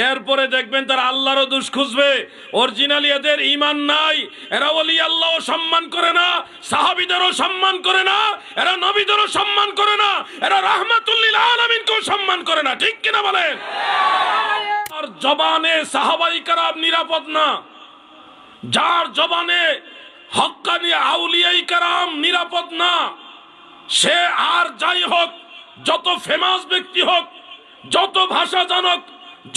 এরপরে দেখবেন তারা আল্লাহরও দোষ খুঁজবে। অরিজিনালি এদের ঈমান নাই, এরা ওলি আল্লাহও সম্মান করে না, সাহাবীদেরও সম্মান করে না, এরা নবীদেরও সম্মান করে না, এরা রাহমাতুল লিল আলামিনকেও সম্মান করে না। ঠিক কিনা বলেন? আর জবানে সাহাবায়ে কেরাম নিরাপদ না, যার জবানে হক্কানি আউলিয়ায়ে কেরাম নিরাপদ না, সে আর যাই হোক, যত ফেমাস ব্যক্তি হোক, যত ভাষা জানক,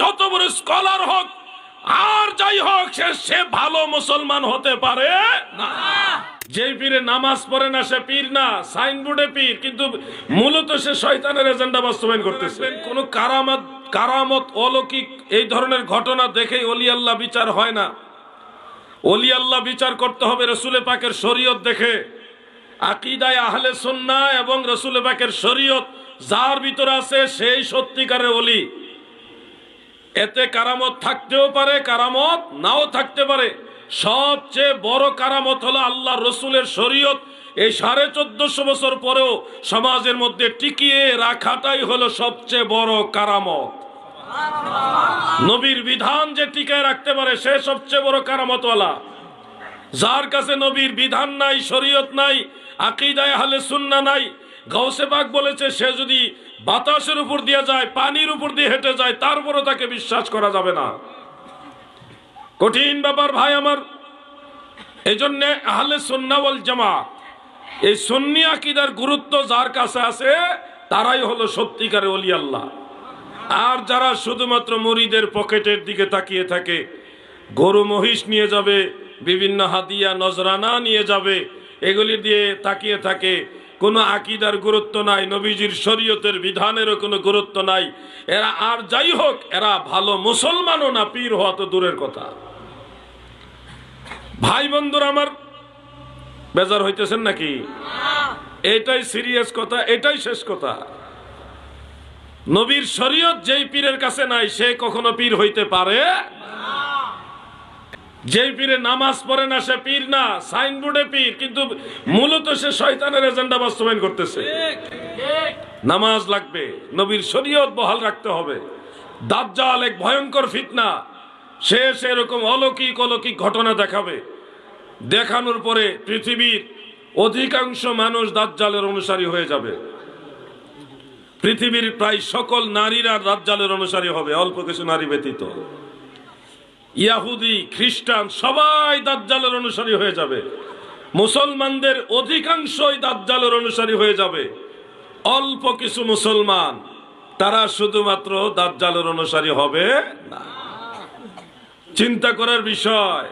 যত বড় স্কলার হোক, আর যাই হোক, সে ভালো মুসলমান হতে পারে না। যে পীরে নামাজ পড়ে না সে পীর না, সাইনবোর্ডে পীর, কিন্তু মূলত সে শয়তানের এজেন্ডা বাস্তবায়ন করতেছে। কোন কারামত অলৌকিক এই ধরনের ঘটনা দেখেই ওলি আল্লাহ বিচার হয় না। ওলি আল্লাহ বিচার করতে হবে রাসূল পাকের শরীয়ত দেখে। আকীদায়ে আহলে সুন্নাহ এবং রাসূল পাকের শরীয়ত যার ভিতরে আছে সেই সত্যিকারের ওলি। এতে কারামত থাকতেও পারে, কারামত নাও থাকতে পারে। সবচেয়ে বড় কারামত হলো আল্লাহ রসুলের শরীয়ত এই 1450 বছর পরেও সমাজের মধ্যে টিকিয়ে রাখাটাই হলো সবচেয়ে বড় কারামত। নবীর বিধান যে টিকায় রাখতে পারে সে সবচেয়ে বড় কারামতওয়ালা। যার কাছে নবীর বিধান নাই, শরীয়ত নাই, আকীদায়ে আহলে সুন্নাহ নাই, গাউসে পাক বলেছে সে যদি বাতাসের উপর দিয়ে যায়, পানির উপর দিয়ে হেঁটে যায়, তারপরও তাকে বিশ্বাস করা যাবে না। কঠিন ব্যাপার ভাই আমার। এই জন্য আহলে সুন্নাহ ওয়াল জামাত, এই সুন্নি আকীদার গুরুত্ব যার কাছে আছে তারাই হলো সত্যিকারের ওলি আল্লাহ। আর যারা শুধুমাত্র মুরিদের পকেটের দিকে তাকিয়ে থাকে, গরু মহিষ নিয়ে যাবে, বিভিন্ন হাদিয়া নজরানা নিয়ে যাবে, এগুলি দিয়ে তাকিয়ে থাকে, কোনো আকীদার গুরুত্ব নাই, নবীজির শরীয়তের বিধানেরও কোনো গুরুত্ব নাই, এরা আর যাই হোক, এরা ভালো মুসলমানও না, পীর হওয়া তো দূরের কথা। ভাই বন্ধুরা আমার, বেজার হইতেছেন নাকি? এটাই সিরিয়াস কথা, এটাই শেষ কথা। নবীর শরীয়ত যেই পীরের কাছে নাই সে কখনো পীর হইতে পারে না। যেই পীরে নামাজ পড়ে না সে পীর না, সাইনবোর্ডে পীর, কিন্তু মূলত সে শয়তানের এজেন্ডা বাস্তবায়ন করতেছে। নামাজ লাগবে, নবীর শরীয়ত বহাল রাখতে হবে। দাজ্জাল এক ভয়ঙ্কর ফিতনা, সে এরকম অলৌকিক ঘটনা দেখাবে, দেখানোর পরে পৃথিবীর অধিকাংশ মানুষ দাজ্জালের অনুসারী হয়ে যাবে। পৃথিবীর প্রায় সকল নারীরা দাজ্জালের অনুসারী হবে, অল্প কিছু নারী ব্যতীত। ইহুদি খ্রিস্টান সবাই দাজ্জালের অনুসারী হয়ে যাবে। মুসলমানদের অধিকাংশই দাজ্জালের অনুসারী হয়ে যাবে। অল্প কিছু মুসলমান তারা শুধুমাত্র দাজ্জালের অনুসারী হবে না। চিন্তা করার বিষয়।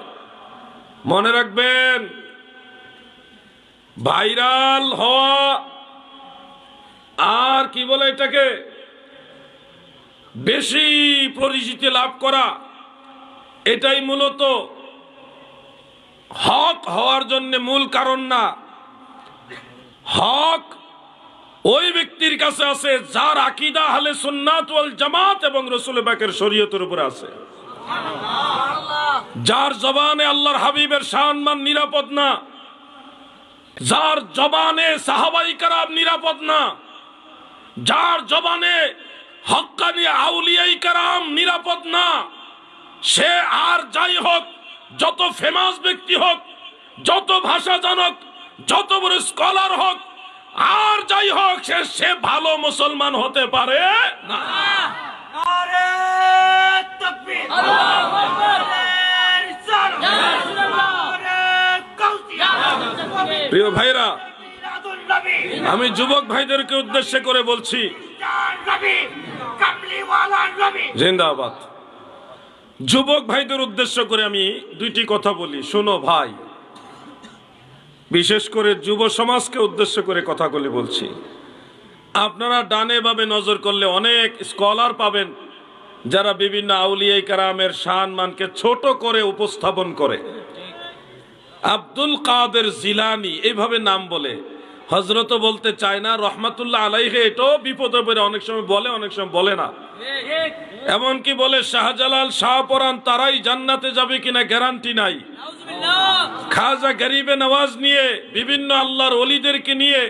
মনে রাখবেন, ভাইরাল হওয়া আর কি বলে এটাকে, বেশি পরিচিতি লাভ করা, এটাই মূলত হক হওয়ার জন্য মূল কারণ না। হক ওই ব্যক্তির কাছে আছে যার আকীদা আহলে সুন্নাত ওয়াল জামাত এবং রাসূল পাকের শরীয়তের উপর আছে, যার জবানে আল্লাহর হাবিবের সম্মান নিরাপদ না, যার জবানে সাহাবায়ে কেরাম নিরাপদ না, যার জবানে হক্কানি আউলিয়ায়ে কেরাম নিরাপদ না, সে আর যাই হোক, যত ফেমাস ব্যক্তি হোক, যত ভাষা জানক, যত বড় স্কলার হোক, আর যাই হোক, সে ভালো মুসলমান হতে পারে না। প্রিয় ভাইরা, আমি যুবক ভাইদেরকে উদ্দেশ্য করে বলছি, জিন্দাবাদ। যুবক ভাইদের উদ্দেশ্য করে আমি দুইটি কথা বলি, শোনো ভাই। বিশেষ করে যুব সমাজকে উদ্দেশ্য করে কথাগুলি বলছি। আপনারা ডানে ভাবে নজর করলে অনেক স্কলার পাবেন যারা বিভিন্ন আউলিয়ায়ে কেরামের সম্মানকে ছোট করে উপস্থাপন করে। আব্দুল কাদের জিলানী এইভাবে নাম বলে, হযরত বলতে চায় না, রহমাতুল্লাহ আলাইহি, এটাও বিপদে পড়ে অনেক সময় বলে, অনেক সময় বলে না। এমনকি বলে শাহজালাল, শাহপরান তারাই জান্নাতে যাবে কিনা গ্যারান্টি নাই। খাজা গরিবে নওয়াজ নিয়ে, বিভিন্ন আল্লাহর ওলিদেরকে নিয়ে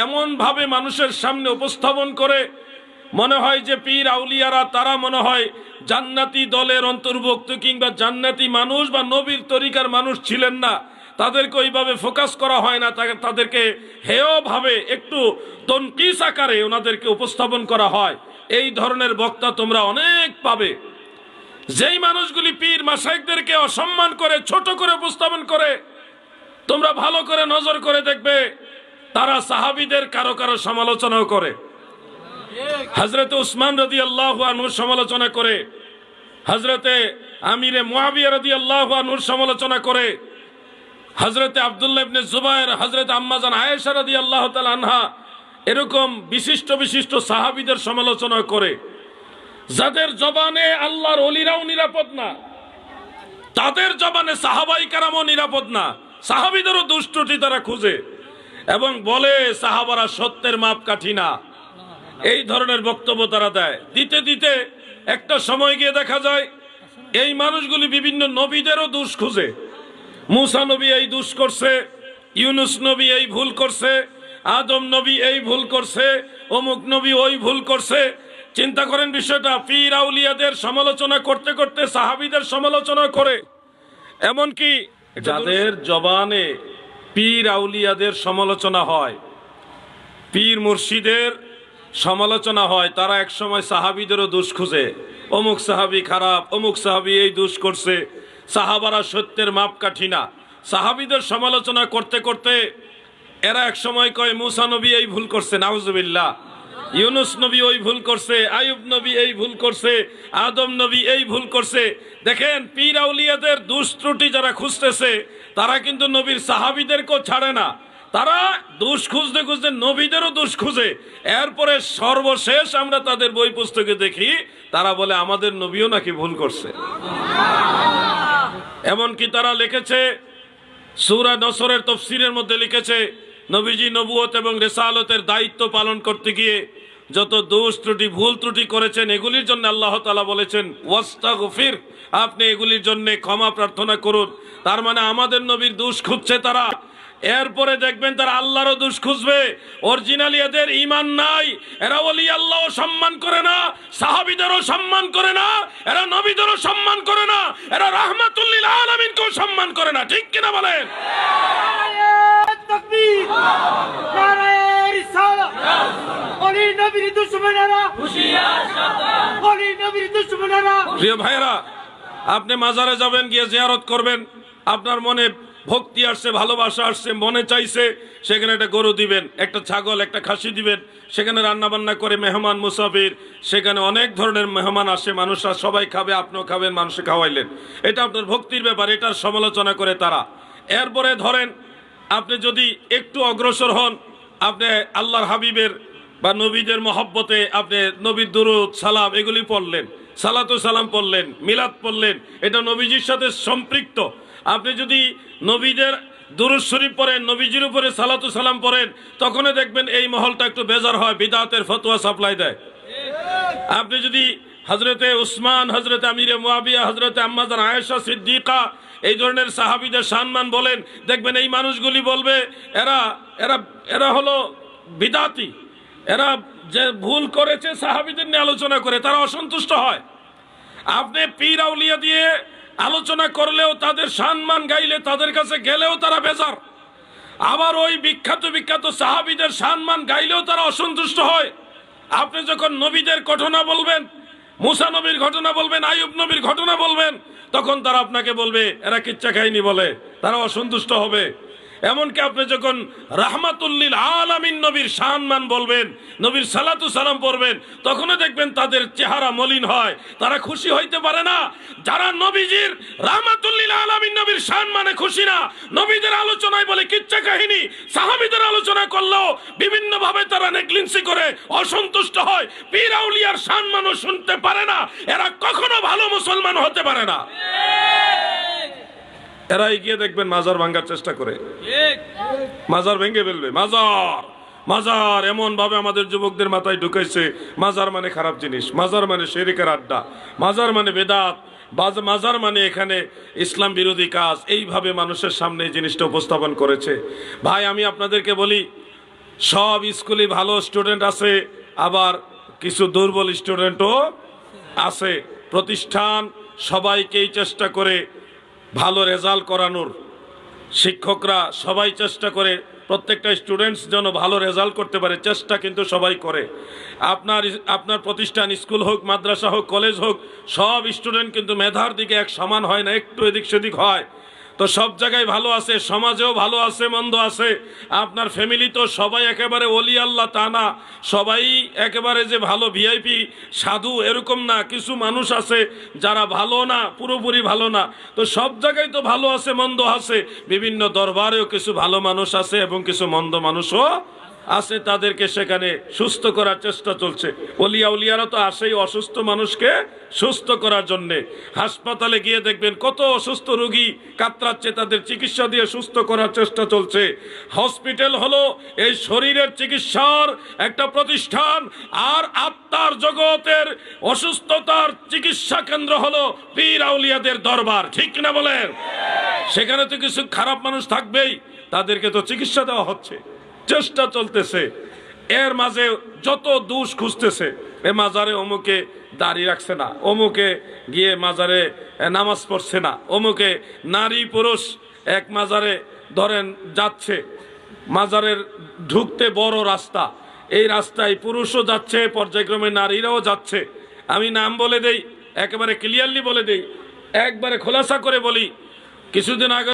এমন ভাবে মানুষের সামনে উপস্থাপন করে মনে হয় যে পীর আউলিয়ারা তারা মনে হয় জান্নাতি দলের অন্তর্ভুক্ত কিংবা জান্নাতি মানুষ বা নবীর তরিকার মানুষ ছিলেন না, তাদেরকে ওইভাবে ফোকাস করা হয় না, তাদেরকে হেয় ভাবে একটু তনকিস আকারে ওনাদেরকে উপস্থাপন করা হয়। এই ধরনের বক্তা তোমরা অনেক পাবে। যেই মানুষগুলি পীর মাশায়েখদেরকে অসম্মান করে, ছোট করে উপস্থাপন করে, তোমরা ভালো করে নজর করে দেখবে তারা সাহাবীদের কারো কারো সমালোচনাও করে। হযরত উসমান রাদিয়াল্লাহু আনহুর সমালোচনা করে, হযরতে আমিরে মুআবিয়া রাদিয়াল্লাহু আনহুর সমালোচনা করে, হযরতে আব্দুল্লাহ ইবনে জুবায়ের, হযরতে আম্মা জান আয়েশা রাদিয়াল্লাহু তাআলা আনহা, এরকম বিশিষ্ট বিশিষ্ট সাহাবীদের সমালোচনা করে। যাদের জবানে আল্লাহর ওলিরাও নিরাপদ না, তাদের জবানে সাহাবাই কেরামও নিরাপদ না, সাহাবীদেরও দুষ্টুটি তারা খুঁজে এবং বলে সাহাবারা সত্যের মাপকাঠি না। এই ধরনের বক্তব্য তারা দেয়। দিতে দিতে একটা সময় গিয়ে দেখা যায় এই মানুষগুলি বিভিন্ন নবীদেরও দোষ খুঁজে। মুসা নবী এই দোষ করছে, ইউনুস নবী এই ভুল করছে, আদম নবী এই ভুল করছে, অমুক নবী ওই ভুল করছে। চিন্তা করেন বিষয়টা। পীর আউলিয়াদের সমালোচনা করতে করতে সাহাবীদের সমালোচনা করে। এমনকি যাদের জবানে পীর আউলিয়াদের সমালোচনা হয়, পীর মুর্শিদের সমালোচনা হয়, তারা একসময় সাহাবীদেরও দোষ খুঁজে। অমুক সাহাবী খারাপ, অমুক সাহাবী এই দোষ করছে, সাহাবারা সত্যের মাপকাঠি না। সাহাবীদের সমালোচনা করতে করতে এরা এক সময় কয় মুসা নবী এই ভুল করছে, নাউজুবিল্লাহ, ইউনুস নবী ওই ভুল করছে, আইয়ুব নবী এই ভুল করছে, আদম নবী এই ভুল করছে। দেখেন, পীর আউলিয়াদের দোষ ত্রুটি যারা খুঁজতেছে তারা কিন্তু নবীর সাহাবীদেরকেও ছাড়ে না, তারা দোষ খুঁজতে খুঁজতে নবীদেরও দোষ খুঁজে। এরপরে সর্বশেষ আমরা তাদের বই পুস্তকে দেখি তারা বলে আমাদের নবীও নাকি ভুল করছে। এমনকি তারা লিখেছে, সূরা নসরের তাফসীরের মধ্যে লিখেছে, নবীজি নবুয়ত এবং রিসালতের দায়িত্ব পালন করতে গিয়ে যত দোষ ত্রুটি ভুল ত্রুটি করেছেন এগুলির জন্য আল্লাহ তাআলা বলেছেন ওয়াস্তাগফির, আপনি এগুলির জন্য ক্ষমা প্রার্থনা করুন। তার মানে আমাদের নবীর দোষ খুঁজছে তারা। এরপরে দেখবেন তারা আল্লাহরও দোষ খুঁজবে। অরিজিনালি এদের ঈমান নাই, এরা ওলি আল্লাহও সম্মান করে না, সাহাবীদেরও সম্মান করে না, এরা নবীদেরও সম্মান করে না, এরা রাহমাতুল লিল আলামিনকেও সম্মান করে না। ঠিক কিনা বলেন? তাকবীর, নারায়ে রিসালাত, ওলি নবীর দুশমনেরা হুশিয়ার, সাবধান, ওলি নবীর দুশমনেরা। প্রিয় ভাইরা, আপনি মাজারে যাবেন, গিয়ে জিয়ারত করবেন, আপনার মনে ভক্তি আসছে, ভালোবাসা আসছে, মনে চাইছে সেখানে একটা গরু দিবেন, একটা ছাগল, একটা খাসি দিবেন, সেখানে রান্না বান্না করে মেহমান মুসাফির, সেখানে অনেক ধরনের মেহমান আসে, মানুষরা সবাই খাবে, আপনিও খাবেন, মানুষকে খাওয়াইলেন, এটা আপনার ভক্তির ব্যাপার, এটার সমালোচনা করে তারা। এরপরে ধরেন আপনি যদি একটু অগ্রসর হন, আপনি আল্লাহর হাবিবের বা নবীদের মহব্বতে আপনি নবীর দুরূদ সালাম এগুলি পড়লেন, সালাতু সালাম পড়লেন, মিলাদ পড়লেন, এটা নবীজির সাথে সম্পৃক্ত। আপনি যদি নবীদের দুরূদ শরীফ পড়েন, নবীজির উপরে সালাতু সালাম পড়েন, তখনই দেখবেন এই মহলটা একটু বেজার হয়, বিদআতের ফতোয়া সাপ্লাই দেয়। আপনি যদি হযরতে উসমান, হযরতে আমিরে মুআবিয়া, হযরতে আম্মা জান আয়েশা সিদ্দিকা এই ধরনের সাহাবীদের সম্মান বলেন, দেখবেন এই মানুষগুলি বলবে এরা এরা এরা হলো বিদআতি, এরা যে ভুল করেছে সাহাবীদের নিয়ে আলোচনা করে তারা অসন্তুষ্ট হয়। আপনি পীর আউলিয়া দিয়ে আলোচনা করলেও, তাদের সম্মান গাইলে, তাদের কাছে গেলেও তারা বেজার। আবার ওই বিখ্যাত বিখ্যাত সাহাবীদের সম্মান গাইলেও তারা অসন্তুষ্ট হয়। আপনি যখন নবীদের ঘটনা বলবেন, মুসা নবীর ঘটনা বলবেন, আইয়ুব নবীর ঘটনা বলবেন, তখন তারা আপনাকে বলবে এরা কিচ্ছা খায়নি বলে, তারা অসন্তুষ্ট হবে। এমনকি আপনি যখন রাহমাতুল লিল আলামিন নবীর সম্মান বলবেন, নবীর সালাতু সালাম পড়বেন, তখনও দেখবেন তাদের চেহারা মলিন হয়, তারা খুশি হইতে পারে না। যারা নবীজির রাহমাতুল লিল আলামিন নবীর সম্মানে খুশি না, নবীদের আলোচনায় বলে কিচ্ছা কাহিনী, সাহাবীদের আলোচনা করলেও বিভিন্ন ভাবে তারা নেগলিজেন্সি করে অসন্তুষ্ট হয়, পীর আউলিয়ার সম্মানও শুনতে পারে না, এরা কখনো ভালো মুসলমান হতে পারে না। এরা গিয়ে দেখবেন মাজার ভাঙার চেষ্টা করে, মাজার ভেঙে ফেলবে। মাজার মাজার এমন ভাবে আমাদের যুবকদের মাথায় ঢুকাইছে, মাজার মানে খারাপ জিনিস, মাজার মানে শিরকের আড্ডা, মাজার মানে বেদাত, মাজার মানে এখানে ইসলাম বিরোধী কাজ। এইভাবে মানুষের সামনে এই জিনিসটা উপস্থাপন করেছে। ভাই, আমি আপনাদেরকে বলি, সব স্কুলে ভালো স্টুডেন্ট আছে, আবার কিছু দুর্বল স্টুডেন্টও আছে। প্রতিষ্ঠান সবাইকেই চেষ্টা করে ভালো রেজাল্ট করানোর, শিক্ষকরা সবাই চেষ্টা করে প্রত্যেকটা স্টুডেন্টস যেন ভালো রেজাল্ট করতে পারে, চেষ্টা কিন্তু সবাই করে। আপনার প্রতিষ্ঠান, স্কুল হোক, মাদ্রাসা হোক, কলেজ হোক, সব স্টুডেন্ট কিন্তু মেধার দিকে এক সমান হয় না, একটু এদিক সেদিক হয়। তো সব জায়গায় ভালো আছে, সমাজেও ভালো আছে, মন্দ আছে। আপনার ফ্যামিলি তো সবাই একেবারে ওলি আল্লাহ তা না, সবাই একেবারে যে ভালো ভিআইপি সাধু এরকম না, কিছু মানুষ আছে যারা ভালো না, পুরোপুরি ভালো না। তো সব জায়গায় তো ভালো আছে, মন্দ আছে, বিভিন্ন দরবারেও কিছু ভালো মানুষ আছে এবং কিছু মন্দ মানুষও আছে, তাদেরকে সেখানে সুস্থ করার চেষ্টা চলছে। উলিয়ারা তো আসেই অসুস্থ মানুষকে সুস্থ করার জন্যে। হাসপাতালে গিয়ে দেখবেন কত অসুস্থ রোগী কাতরাচ্ছে, তাদের চিকিৎসা দিয়ে সুস্থ করার চেষ্টা চলছে। হসপিটাল হলো এই শরীরের চিকিৎসার একটা প্রতিষ্ঠান, আর আত্মার জগতের অসুস্থতার চিকিৎসা কেন্দ্র হলো পীর আউলিয়াদের দরবার। ঠিক না বলেন? সেখানে তো কিছু খারাপ মানুষ থাকবেই, তাদেরকে তো চিকিৎসা দেওয়া হচ্ছে, চেষ্টা চলতেছে। এর মাঝে যত দোষ খুঁজতেছে, এ মাজারে অমুকে দাড়ি রাখছে না, অমুকে গিয়ে মাজারে নামাজ পড়ছে না, অমুকে নারী পুরুষ এক মাজারে ধরেন যাচ্ছে, মাজারের ঢুকতে বড় রাস্তা, এই রাস্তায় পুরুষও যাচ্ছে, পর্যায়ক্রমে নারীরাও যাচ্ছে। আমি নাম বলে দেই, একেবারে ক্লিয়ারলি বলে দেই, একবারে খোলাসা করে বলি, কিছুদিন আগে